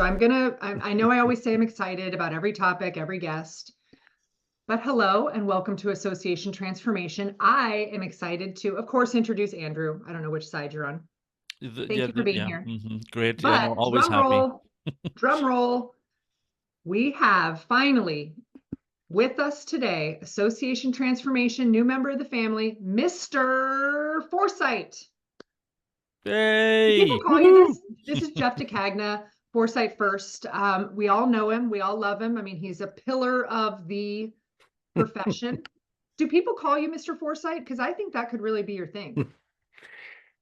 So I know I always say I'm excited about every topic, every guest, but hello and welcome to Association Transformation. I am excited to, of course, introduce Andrew. I don't know which side you're on. Thank you for being here. Great. Yeah, no, But always happy. drum roll, we have finally with us today, Association Transformation, new member of the family, Mr. Foresight. People Hey. call you this. This is Jeff De Cagna, Foresight First. We all know him. We all love him. I mean, he's a pillar of the profession. Do people call you Mr. Foresight? Because I think that could really be your thing.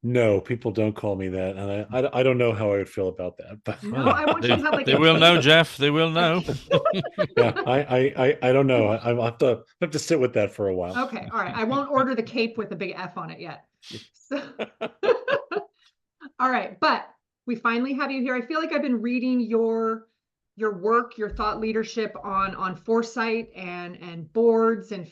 No, people don't call me that, and I don't know how I would feel about that. But No, I want you to have like They a will know, cape. Jeff. They will know. yeah, I don't know. I'll have to sit with that for a while. Okay, all right. I won't order the cape with a big F on it yet. So, all right, but we finally have you here. I feel like I've been reading your work, your thought leadership on foresight and boards and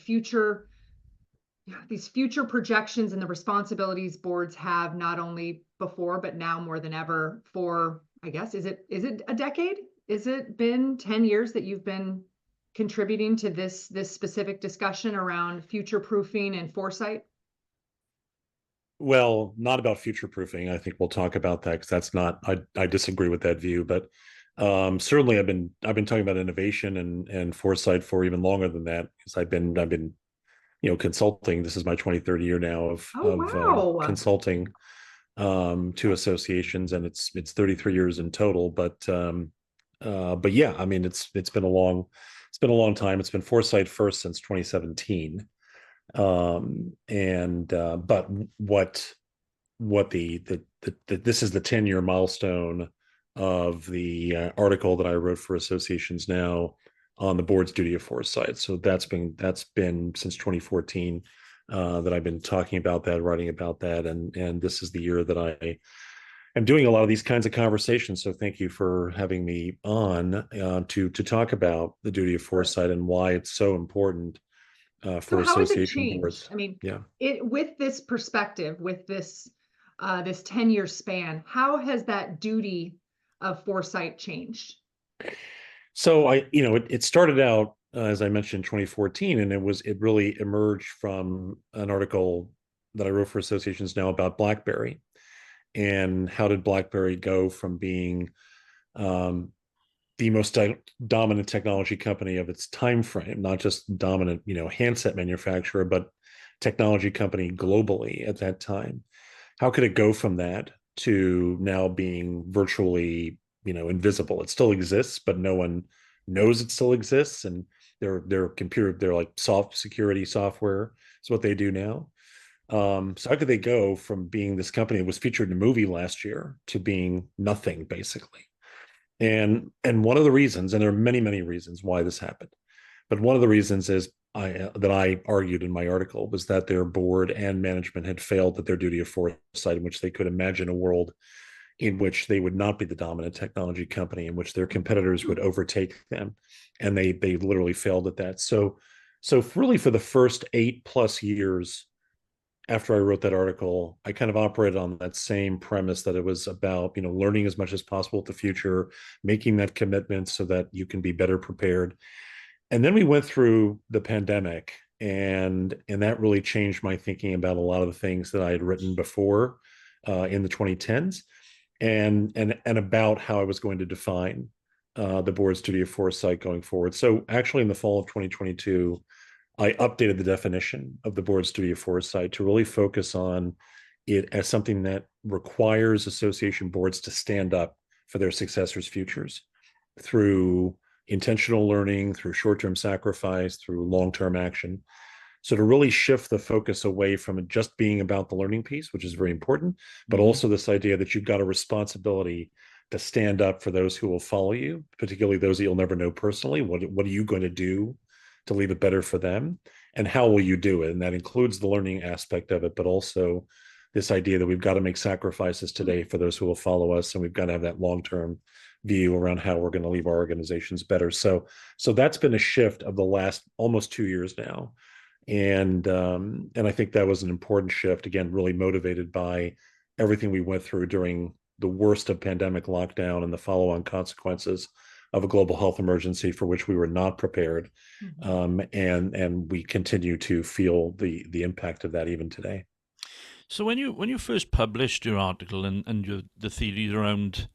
these future projections and the responsibilities boards have not only before but now more than ever for, I guess, is it a decade? Is it been 10 years that you've been contributing to this specific discussion around future proofing and foresight? Well, not about future proofing. I think we'll talk about that because that's not. I disagree with that view, but certainly I've been talking about innovation and foresight for even longer than that because I've been consulting. This is my 23rd year now of Wow. consulting to associations, and it's 33 years in total. But yeah, I mean it's been a long time. It's been Foresight First since 2017. And but what this is the 10-year milestone of the article that I wrote for Associations Now on the board's duty of foresight. So that's been since 2014 that I've been talking about that, writing about that, and this is the year that I am doing a lot of these kinds of conversations. So thank you for having me on to talk about the duty of foresight and why it's so important So for how has it association changed? boards. I mean, Yeah. With this perspective, with this 10-year span, how has that duty of foresight changed? So it started out as I mentioned, 2014, and it really emerged from an article that I wrote for Associations Now about BlackBerry and how did BlackBerry go from being um, the most dominant technology company of its time frame, not just dominant, handset manufacturer, but technology company globally at that time. How could it go from that to now being virtually, invisible? It still exists, but no one knows it still exists. And they're like soft security software. Is what they do now. So how could they go from being this company that was featured in a movie last year to being nothing, basically? And one of the reasons, and there are many, many reasons why this happened, but one of the reasons is that I argued in my article was that their board and management had failed at their duty of foresight, in which they could imagine a world in which they would not be the dominant technology company, in which their competitors would overtake them, and they literally failed at that. So really, for the first 8+ years after I wrote that article, I kind of operated on that same premise that it was about, learning as much as possible at the future, making that commitment so that you can be better prepared. And then we went through the pandemic, and that really changed my thinking about a lot of the things that I had written before in the 2010s, and about how I was going to define the board's duty of foresight going forward. So actually, in the fall of 2022, I updated the definition of the board's duty of foresight to really focus on it as something that requires association boards to stand up for their successors' futures through intentional learning, through short-term sacrifice, through long-term action. So to really shift the focus away from it just being about the learning piece, which is very important, but also this idea that you've got a responsibility to stand up for those who will follow you, particularly those that you'll never know personally. What are you going to do to leave it better for them? And how will you do it? And that includes the learning aspect of it, but also this idea that we've got to make sacrifices today for those who will follow us. And we've got to have that long-term view around how we're going to leave our organizations better. So that's been a shift of the last almost 2 years now. And I think that was an important shift, again, really motivated by everything we went through during the worst of pandemic lockdown and the follow-on consequences of a global health emergency for which we were not prepared. And we continue to feel the impact of that even today. So when you first published your article and the theories around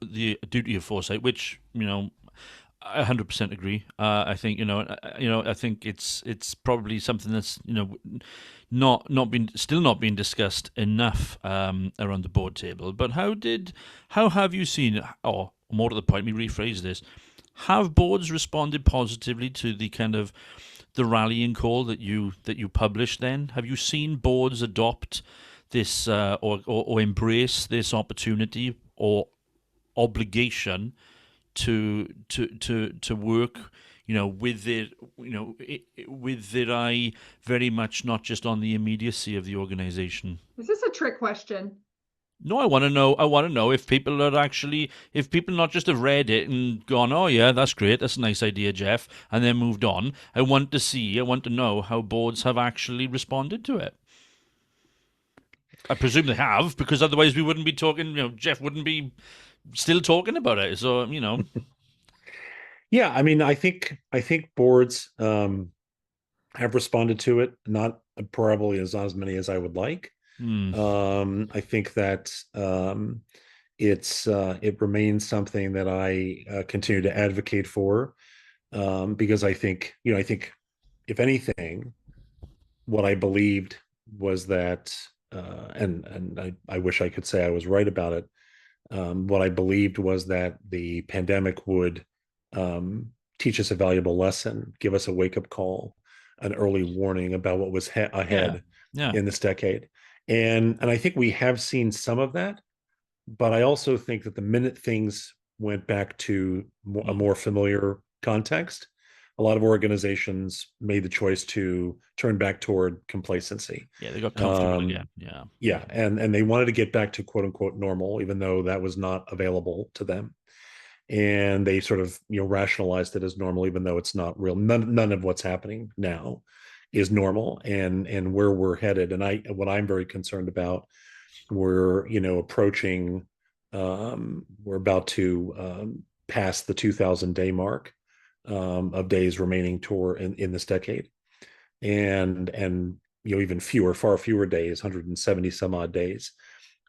the duty of foresight, which I 100% agree. I think I think it's probably something that's still not been discussed enough around the board table. But how have you seen, or more to the point, let me rephrase this: have boards responded positively to the kind of the rallying call that you published? Then have you seen boards adopt this or embrace this opportunity or obligation to work, with their eye very much not just on the immediacy of the organization? Is this a trick question? No, I want to know. I want to know if people not just have read it and gone, "Oh yeah, that's great, that's a nice idea, Jeff," and then moved on. I want to know how boards have actually responded to it. I presume they have, because otherwise we wouldn't be talking. Jeff wouldn't be still talking about it. So Yeah, I mean, I think boards have responded to it, not probably as many as I would like. I think that it remains something that I continue to advocate for, because I think if anything, what I believed was that, and I wish I could say I was right about it. What I believed was that the pandemic would teach us a valuable lesson, give us a wake-up call, an early warning about what was ahead yeah. in this decade. And I think we have seen some of that, but I also think that the minute things went back to a more familiar context, a lot of organizations made the choice to turn back toward complacency. Yeah, they got comfortable again. Yeah, and they wanted to get back to quote unquote normal, even though that was not available to them. And they sort of rationalized it as normal, even though it's not real. None of what's happening now is normal, and where we're headed. And what I'm very concerned about, we're approaching, we're about to pass the 2,000-day mark of days remaining in this decade, and even far fewer days, 170 some odd days,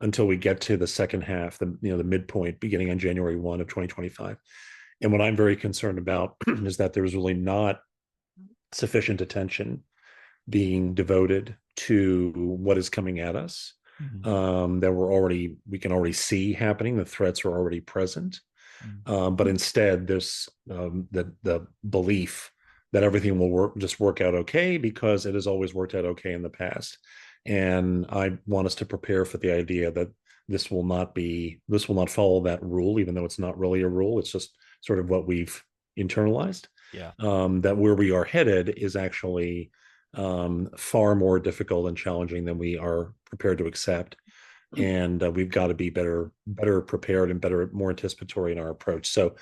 until we get to the second half, the midpoint beginning on January 1 of 2025. And what I'm very concerned about is that there's really not sufficient attention being devoted to what is coming at us, that we can already see happening. The threats are already present. But instead, there's the belief that everything will work out okay because it has always worked out okay in the past. And I want us to prepare for the idea that this will not follow that rule, even though it's not really a rule. It's just sort of what we've internalized. Yeah. That where we are headed is actually far more difficult and challenging than we are prepared to accept. And we've got to be better prepared and more anticipatory in our approach. So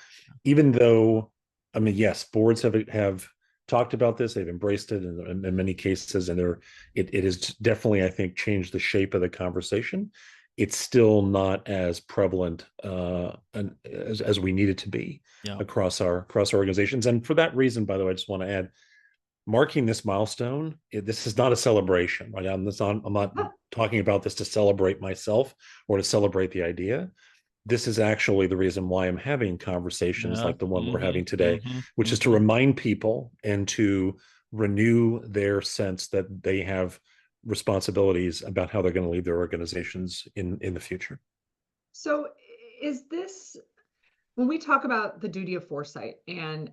even though, I mean, yes, boards have talked about this, they've embraced it in many cases, and it has definitely, I think, changed the shape of the conversation. It's still not as prevalent as we need it to be across our organizations. And for that reason, by the way, I just want to add, marking this milestone, this is not a celebration, right? I'm not talking about this to celebrate myself or to celebrate the idea. This is actually the reason why I'm having conversations like the one we're having today, which is to remind people and to renew their sense that they have responsibilities about how they're going to lead their organizations in the future. So is this, when we talk about the duty of foresight, and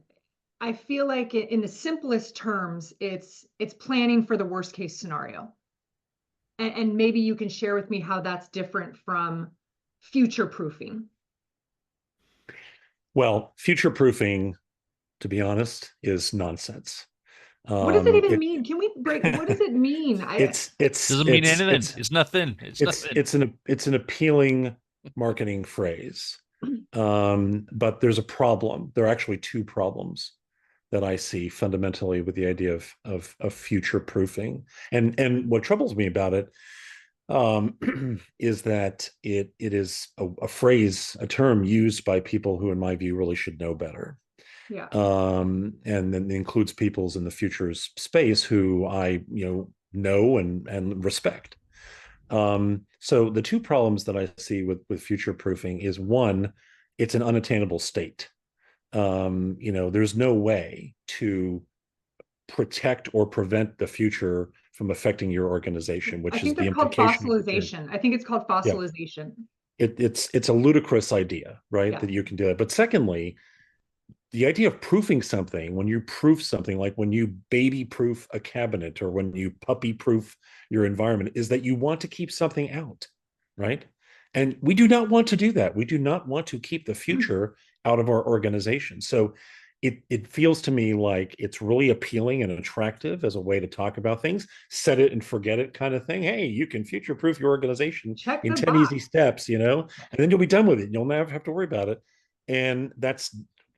I feel like in the simplest terms, it's planning for the worst case scenario. And maybe you can share with me how that's different from future proofing. Well, future proofing, to be honest, is nonsense. What does it even mean? Can we break? What does it mean? It doesn't mean anything. It's nothing. It's an appealing marketing phrase. But there's a problem. There are actually two problems that I see fundamentally with the idea of future proofing. And what troubles me about it, is that it is a phrase, a term used by people who, in my view, really should know better. Yeah. And then includes peoples in the futures space who I know and respect. So the two problems that I see with future proofing is, one, it's an unattainable state. There's no way to protect or prevent the future from affecting your organization, I which is think the that's called implication of the term. fossilization. I think it's called Yeah, fossilization. it's a ludicrous idea, right? Yeah. That you can do it. But secondly, the idea of proofing something, when you proof something, like when you baby proof a cabinet or when you puppy proof your environment, is that you want to keep something out, right? And we do not want to do that. We do not want to keep the future out of our organization. So it feels to me like it's really appealing and attractive as a way to talk about things, set it and forget it kind of thing. Hey, you can future proof your organization Check in the 10 easy box. steps, and then you'll be done with it. You'll never have to worry about it. And that's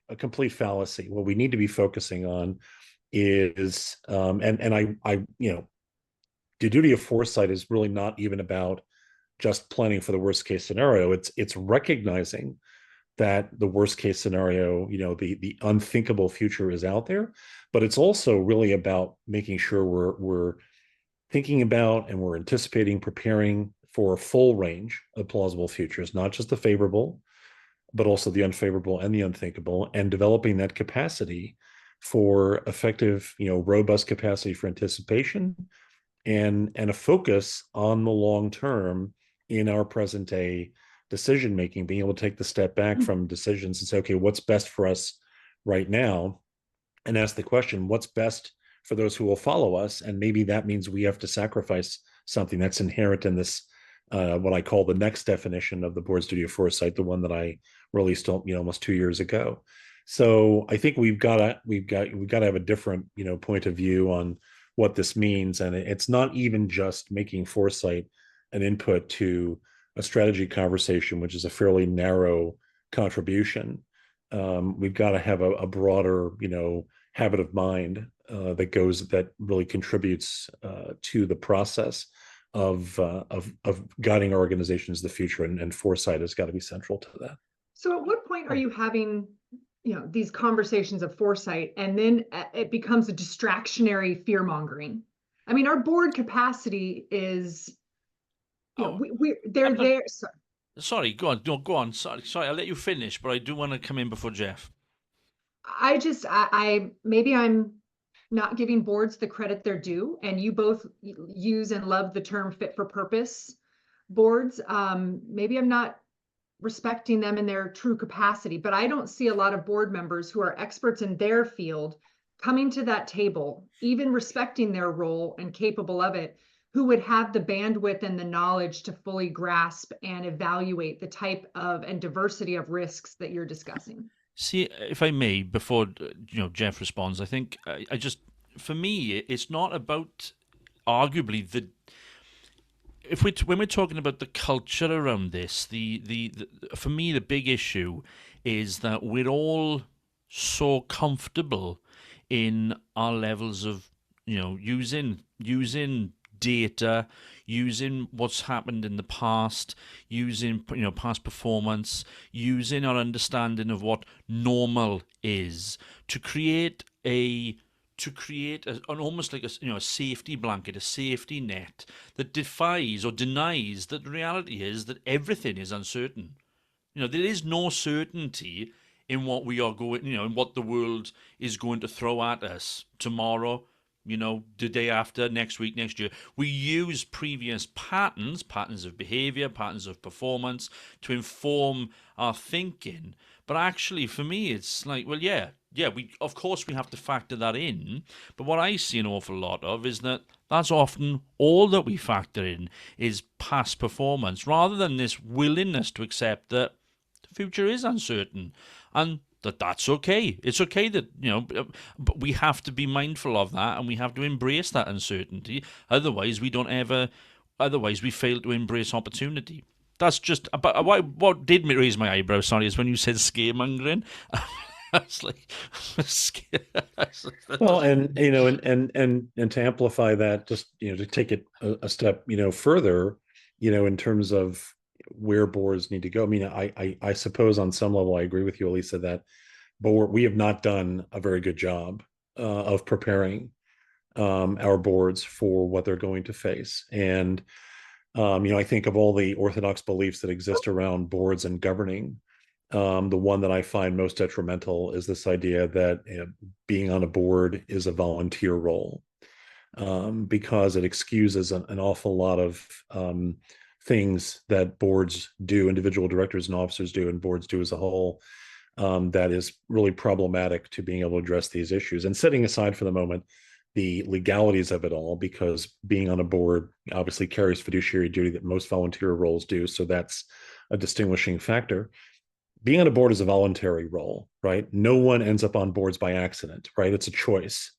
a complete fallacy. What we need to be focusing on is, the duty of foresight is really not even about just planning for the worst case scenario. It's recognizing that the worst case scenario, the unthinkable future is out there, but it's also really about making sure we're thinking about and we're anticipating, preparing for a full range of plausible futures, not just the favorable, but also the unfavorable and the unthinkable, and developing that capacity for effective, robust capacity for anticipation and a focus on the long term in our present day decision making, being able to take the step back from decisions and say, okay, what's best for us right now? And ask the question, what's best for those who will follow us? And maybe that means we have to sacrifice something that's inherent in this, what I call the next definition of the board's duty of foresight, the one that I released, almost 2 years ago. So I think we've got to have a different, point of view on what this means. And it's not even just making foresight an input to a strategy conversation, which is a fairly narrow contribution. We've got to have a broader, habit of mind that really contributes to the process of guiding our organizations in the future, and foresight has got to be central to that. So at what point are you having, these conversations of foresight, and then it becomes a distractionary fear mongering? I mean, our board capacity is, they're I'm not, there. sorry, go on. No, go on. Sorry, I'll let you finish, but I do want to come in before Jeff. I maybe I'm not giving boards the credit they're due, and you both use and love the term fit for purpose boards. Maybe I'm not respecting them in their true capacity, but I don't see a lot of board members who are experts in their field coming to that table, even respecting their role and capable of it, who would have the bandwidth and the knowledge to fully grasp and evaluate the type of and diversity of risks that you're discussing. See, if I may, before Jeff responds, I think I just, for me, it's not about arguably the, when we're talking about the culture around this, the for me the big issue is that we're all so comfortable in our levels of using data, using what's happened in the past, using past performance, using our understanding of what normal is to create an almost like a safety blanket, a safety net that defies or denies that the reality is that everything is uncertain. There is no certainty in what we are going, in what the world is going to throw at us tomorrow, the day after, next week, next year. We use previous patterns of behavior, patterns of performance to inform our thinking. But actually, for me, it's like, well, yeah, we of course we have to factor that in. But what I see an awful lot of is that that's often all that we factor in is past performance, rather than this willingness to accept that the future is uncertain and that's okay. It's okay that, but we have to be mindful of that and we have to embrace that uncertainty. Otherwise, we fail to embrace opportunity. That's just, but what did raise my eyebrow, sorry, is when you said scaremongering. I was like, well, and and to amplify that, just to take it a step further, in terms of where boards need to go. I mean, I suppose on some level I agree with you, Elisa, that we have not done a very good job of preparing our boards for what they're going to face. And I think of all the orthodox beliefs that exist around boards and governing, the one that I find most detrimental is this idea that being on a board is a volunteer role, because it excuses an awful lot of things that boards do, individual directors and officers do, and boards do as a whole, that is really problematic to being able to address these issues. And setting aside for the moment the legalities of it all, because being on a board obviously carries fiduciary duty that most volunteer roles do. So that's a distinguishing factor. Being on a board is a voluntary role, right? No one ends up on boards by accident, right? It's a choice.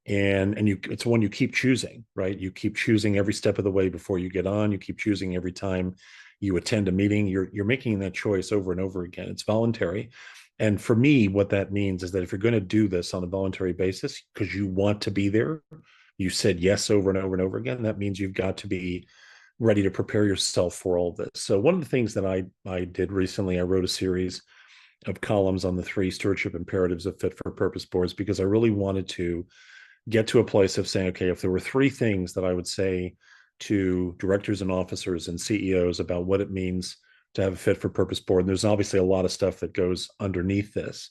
And it's one you keep choosing, right? You keep choosing every step of the way before you get on. You keep choosing every time you attend a meeting. You're making that choice over and over again. It's voluntary. And for me, what that means is that if you're going to do this on a voluntary basis because you want to be there, you said yes over and over and over again, that means you've got to be ready to prepare yourself for all of this. So one of the things that I did recently, I wrote a series of columns on the 3 stewardship imperatives of fit for purpose boards, because I really wanted to get to a place of saying, okay, if there were 3 things that I would say to directors and officers and CEOs about what it means to have a fit for purpose board, and there's obviously a lot of stuff that goes underneath this,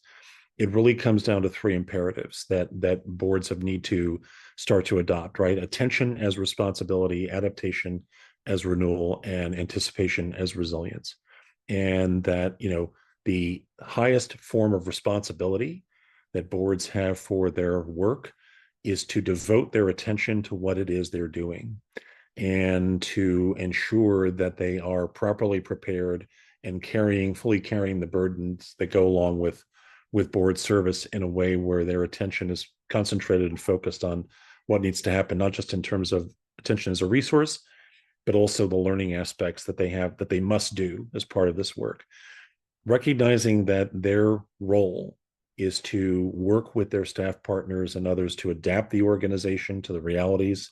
it really comes down to 3 imperatives that boards have need to start to adopt, right? Attention as responsibility, adaptation as renewal, and anticipation as resilience. And that, the highest form of responsibility that boards have for their work is to devote their attention to what it is they're doing, and to ensure that they are properly prepared and fully carrying the burdens that go along with board service in a way where their attention is concentrated and focused on what needs to happen, not just in terms of attention as a resource, but also the learning aspects that they must do as part of this work. Recognizing that their role is to work with their staff partners and others to adapt the organization to the realities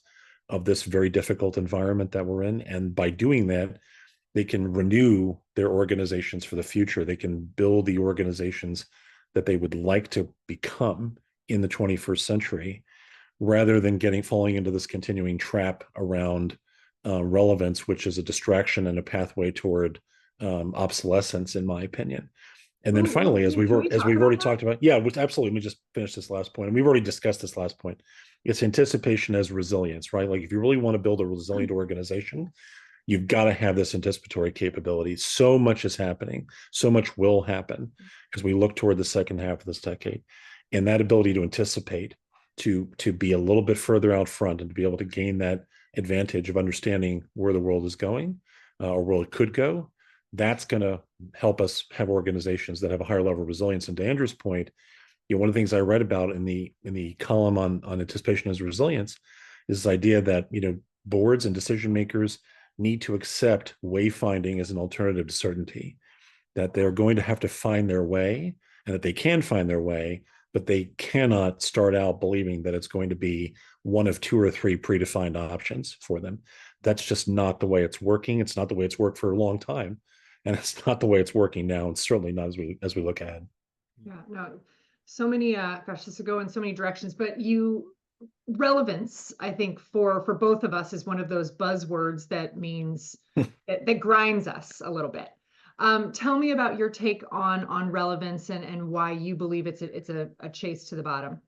of this very difficult environment that we're in. And by doing that, they can renew their organizations for the future. They can build the organizations that they would like to become in the 21st century, rather than falling into this continuing trap around relevance, which is a distraction and a pathway toward obsolescence, in my opinion. And then finally, as we've already talked about, yeah, absolutely. Let me just finish this last point. And we've already discussed this last point. It's anticipation as resilience, right? Like if you really want to build a resilient organization, you've got to have this anticipatory capability. So much is happening. So much will happen as we look toward the second half of this decade. And that ability to anticipate, to be a little bit further out front, and to be able to gain that advantage of understanding where the world is going, or where it could go, that's going to help us have organizations that have a higher level of resilience. And to Andrew's point, one of the things I read about in the column on anticipation as resilience is this idea that boards and decision makers need to accept wayfinding as an alternative to certainty, that they're going to have to find their way, and that they can find their way, but they cannot start out believing that it's going to be one of 2 or 3 predefined options for them. That's just not the way it's working. It's not the way it's worked for a long time, and it's not the way it's working now, and certainly not as we look ahead. Yeah, no, so many, gosh, this could go in so many directions, but relevance, I think for both of us, is one of those buzzwords that means that grinds us a little bit. Tell me about your take on relevance and why you believe it's a chase to the bottom.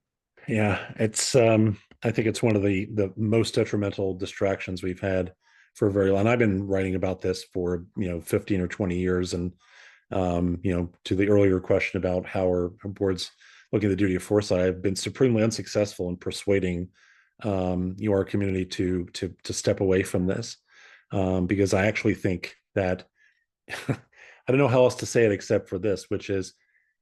Yeah, it's I think it's one of the most detrimental distractions we've had for a very long. I've been writing about this for 15 or 20 years, and to the earlier question about how are boards looking at the duty of foresight, I've been supremely unsuccessful in persuading our community to step away from this, because I actually think that I don't know how else to say it except for this, which is,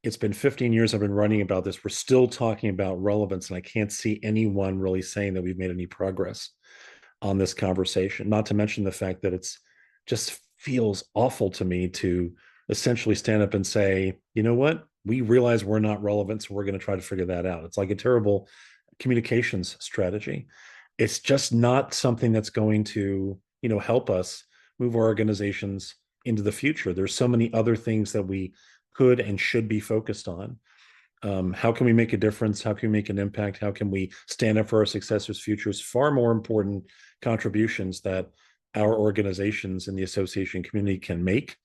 it's been 15 years I've been writing about this. We're still talking about relevance, and I can't see anyone really saying that we've made any progress on this conversation. Not to mention the fact that it's just feels awful to me to essentially stand up and say, you know what, we realize we're not relevant, so we're going to try to figure that out. It's like a terrible communications strategy. It's just not something that's going to help us move our organizations into the future. There's so many other things that we could and should be focused on. How can we make a difference? How can we make an impact? How can we stand up for our successors' futures? Far more important contributions that our organizations in the association community can make,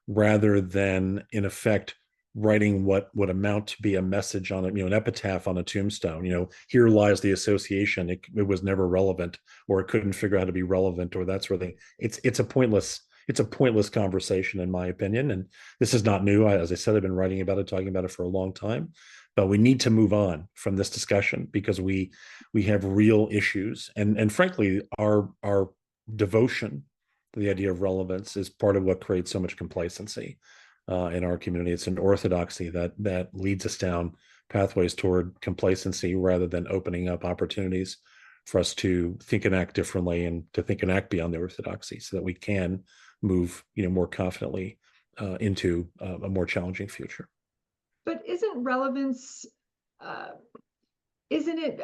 rather than, in effect, writing what would amount to be a message on it, an epitaph on a tombstone. Here lies the association. It was never relevant, or it couldn't figure out how to be relevant, or that sort of thing. It's a pointless conversation, in my opinion. And this is not new. As I said, I've been writing about it, talking about it for a long time. But we need to move on from this discussion, because we have real issues, and frankly, our devotion to the idea of relevance is part of what creates so much complacency in our community. It's an orthodoxy that leads us down pathways toward complacency, rather than opening up opportunities for us to think and act differently, and to think and act beyond the orthodoxy, so that we can move more confidently into a more challenging future. But isn't relevance, isn't it,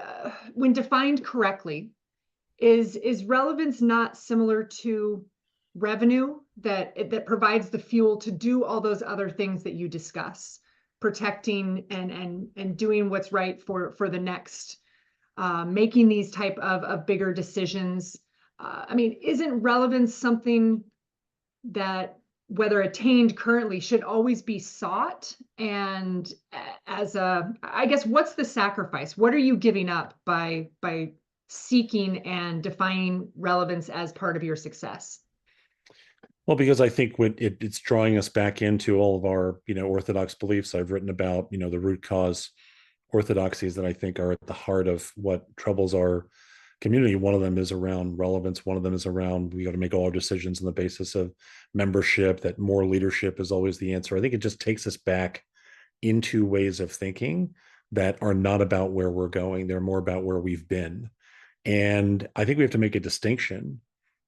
when defined correctly, is relevance not similar to revenue that provides the fuel to do all those other things that you discuss, protecting and doing what's right for the next, making these type of bigger decisions? I mean, isn't relevance something that, whether attained currently, should always be sought? And I guess, what's the sacrifice? What are you giving up by seeking and defining relevance as part of your success? Well, because I think it's drawing us back into all of our, orthodox beliefs. I've written about, the root cause orthodoxies that I think are at the heart of what troubles our community. One of them is around relevance. One of them is around, we got to make all our decisions on the basis of membership, that more leadership is always the answer. I think it just takes us back into ways of thinking that are not about where we're going. They're more about where we've been. And I think we have to make a distinction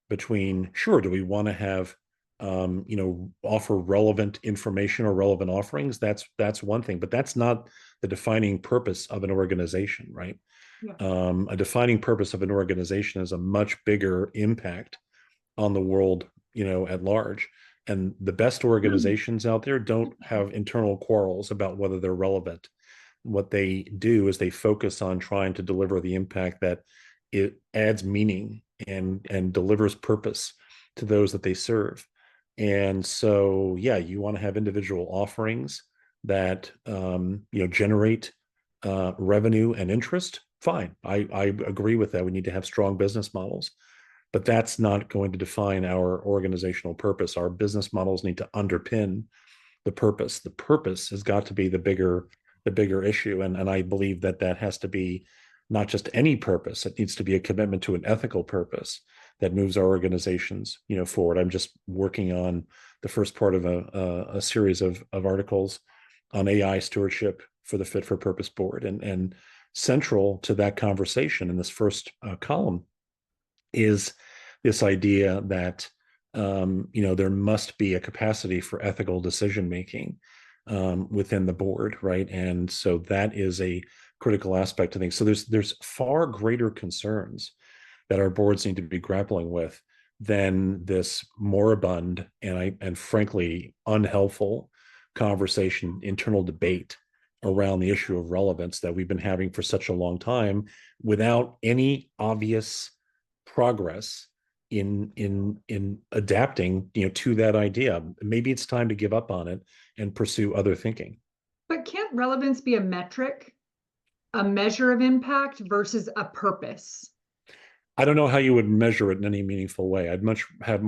between, sure, do we want to have offer relevant information or relevant offerings? That's one thing, but that's not the defining purpose of an organization, right? Yeah. A defining purpose of an organization is a much bigger impact on the world, at large. And the best organizations out there don't have internal quarrels about whether they're relevant. What they do is they focus on trying to deliver the impact that it adds meaning and delivers purpose to those that they serve. And so, yeah, you want to have individual offerings that generate revenue and interest. Fine, I agree with that. We need to have strong business models, but that's not going to define our organizational purpose. Our business models need to underpin the purpose. The purpose has got to be the bigger issue, and I believe that has to be not just any purpose. It needs to be a commitment to an ethical purpose that moves our organizations, forward. I'm just working on the first part of a series of articles on AI stewardship for the Fit for Purpose board, and central to that conversation in this first column is this idea that there must be a capacity for ethical decision making within the board, right? And so that is a critical aspect of things. So there's far greater concerns that our boards need to be grappling with than this moribund and frankly unhelpful conversation, internal debate around the issue of relevance that we've been having for such a long time, without any obvious progress in adapting to that idea. Maybe it's time to give up on it and pursue other thinking. But can't relevance be a metric, a measure of impact versus a purpose? I don't know how you would measure it in any meaningful way. I'd much have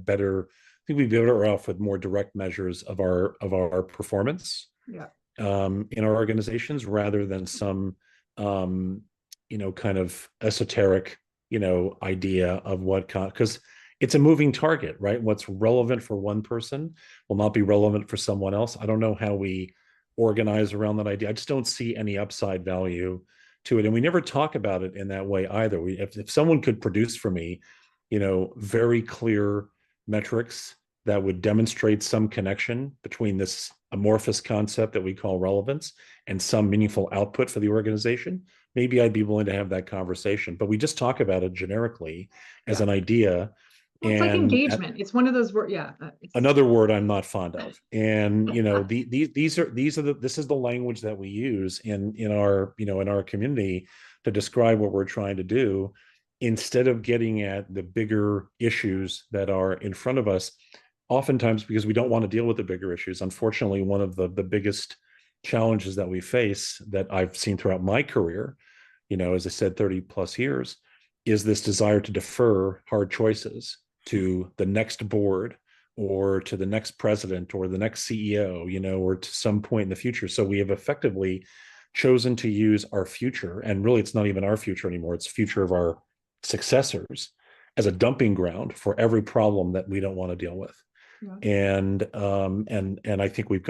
better. I think we'd be better off with more direct measures of our performance. Yeah. In our organizations, rather than some kind of esoteric idea of because it's a moving target, right? What's relevant for one person will not be relevant for someone else. I don't know how we organize around that idea. I just don't see any upside value to it, and we never talk about it in that way either. If someone could produce for me very clear metrics that would demonstrate some connection between this amorphous concept that we call relevance and some meaningful output for the organization, maybe I'd be willing to have that conversation. But we just talk about it generically as an idea Well, it's like And engagement. It's one of those words. Yeah. another word I'm not fond of. And this is the language that we use in our in our community to describe what we're trying to do, instead of getting at the bigger issues that are in front of us. Oftentimes, because we don't want to deal with the bigger issues. Unfortunately, one of the biggest challenges that we face, that I've seen throughout my career, as I said, 30 plus years, is this desire to defer hard choices to the next board, or to the next president, or the next CEO, or to some point in the future. So we have effectively chosen to use our future, and really it's not even our future anymore, it's future of our successors, as a dumping ground for every problem that we don't want to deal with. Yeah. And I think we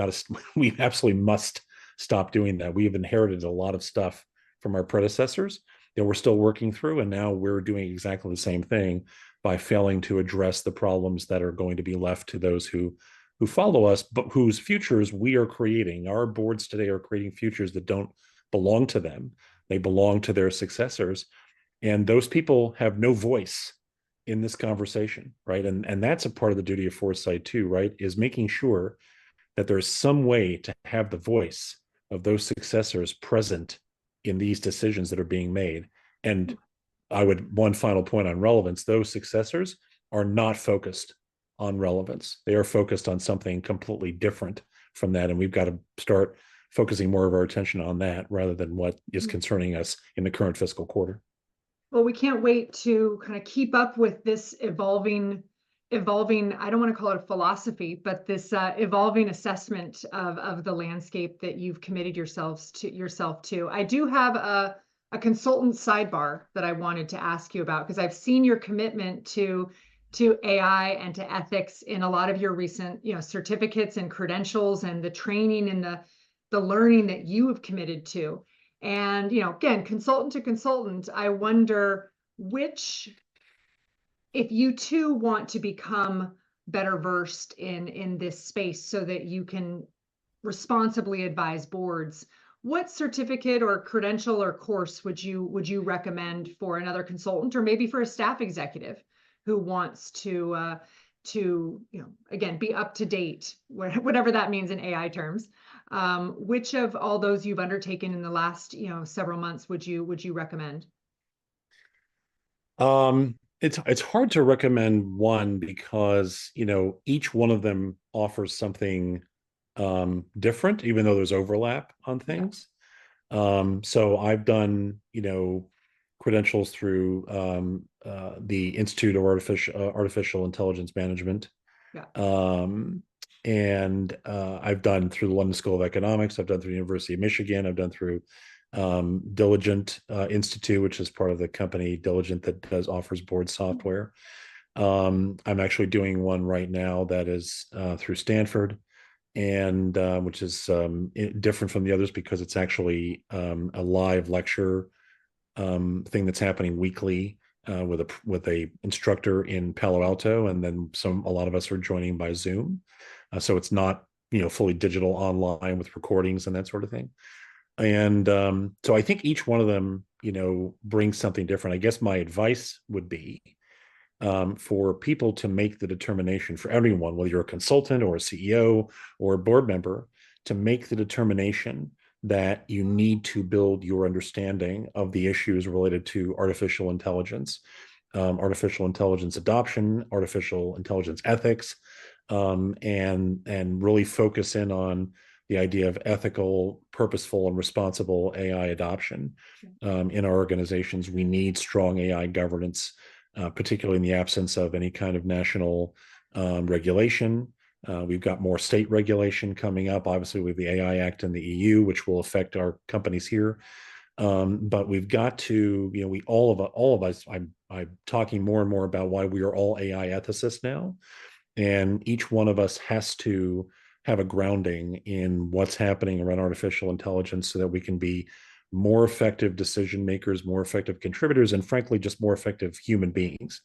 absolutely must stop doing that. We have inherited a lot of stuff from our predecessors that we're still working through, and now we're doing exactly the same thing by failing to address the problems that are going to be left to those who follow us, but whose futures we are creating. Our boards today are creating futures that don't belong to them. They belong to their successors. And those people have no voice in this conversation, right? And that's a part of the duty of Foresight too, right? Is making sure that there's some way to have the voice of those successors present in these decisions that are being made. And one final point on relevance: those successors are not focused on relevance. They are focused on something completely different from that. And we've got to start focusing more of our attention on that rather than what is concerning us in the current fiscal quarter. Well, we can't wait to kind of keep up with this evolving, I don't want to call it a philosophy, but this evolving assessment of the landscape that you've committed yourself to. I do have a consultant sidebar that I wanted to ask you about, because I've seen your commitment to AI and to ethics in a lot of your recent, certificates and credentials, and the training and the learning that you have committed to. And, again, consultant to consultant, I wonder if you too want to become better versed in this space so that you can responsibly advise boards, what certificate or credential or course would you recommend for another consultant, or maybe for a staff executive who wants to again, be up to date, whatever that means in AI terms? Which of all those you've undertaken in the last several months would you recommend? It's hard to recommend one, because each one of them offers something different, even though there's overlap on things. So I've done credentials through the Institute of Artificial Intelligence Management. And I've done through the London School of Economics. I've done through the University of Michigan. I've done through Diligent Institute, which is part of the company Diligent that offers board software. I'm actually doing one right now that is through Stanford, and which is different from the others because it's actually a live lecture thing that's happening weekly with a instructor in Palo Alto, and then a lot of us are joining by Zoom. So it's not fully digital online with recordings and that sort of thing. And so I think each one of them brings something different. I guess my advice would be for people to make the determination, for everyone, whether you're a consultant or a CEO or a board member, to make the determination that you need to build your understanding of the issues related to artificial intelligence adoption, artificial intelligence ethics, and really focus in on the idea of ethical, purposeful, and responsible AI adoption. In our organizations, we need strong AI governance, particularly in the absence of any kind of national regulation. We've got more state regulation coming up. Obviously, we have the AI Act in the EU, which will affect our companies here. But we've got to, all of us, I'm talking more and more about why we are all AI ethicists now. And each one of us has to have a grounding in what's happening around artificial intelligence so that we can be more effective decision makers, more effective contributors, and frankly, just more effective human beings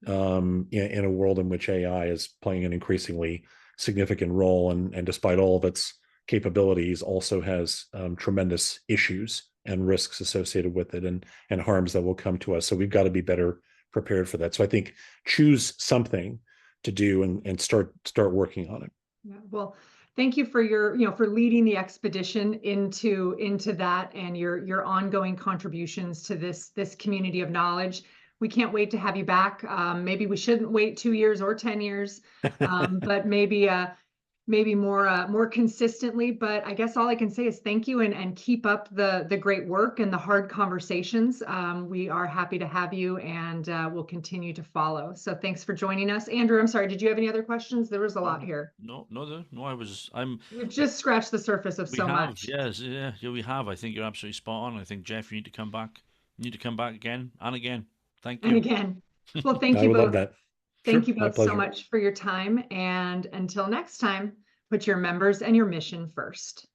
in a world in which AI is playing an increasingly significant role, and despite all of its capabilities, also has tremendous issues and risks associated with it, and harms that will come to us. So we've got to be better prepared for that. So I think choose something to do and start working on it. Yeah, well, thank you for your, for leading the expedition into that, and your ongoing contributions to this community of knowledge. We can't wait to have you back. Maybe we shouldn't wait 2 years or 10 years, but maybe more consistently. But I guess all I can say is thank you, and keep up the great work and the hard conversations. We are happy to have you, and we'll continue to follow. So thanks for joining us. Andrew, I'm sorry, did you have any other questions? There was a lot here. No. We've just scratched the surface of so much. Yes, yeah, we have. I think you're absolutely spot on. I think, Jeff, you need to come back. You need to come back again and again. Thank you. And again, well, thank I you would love both. that. Thank Sure, you my both so pleasure. much for your time. And until next time, put your members and your mission first.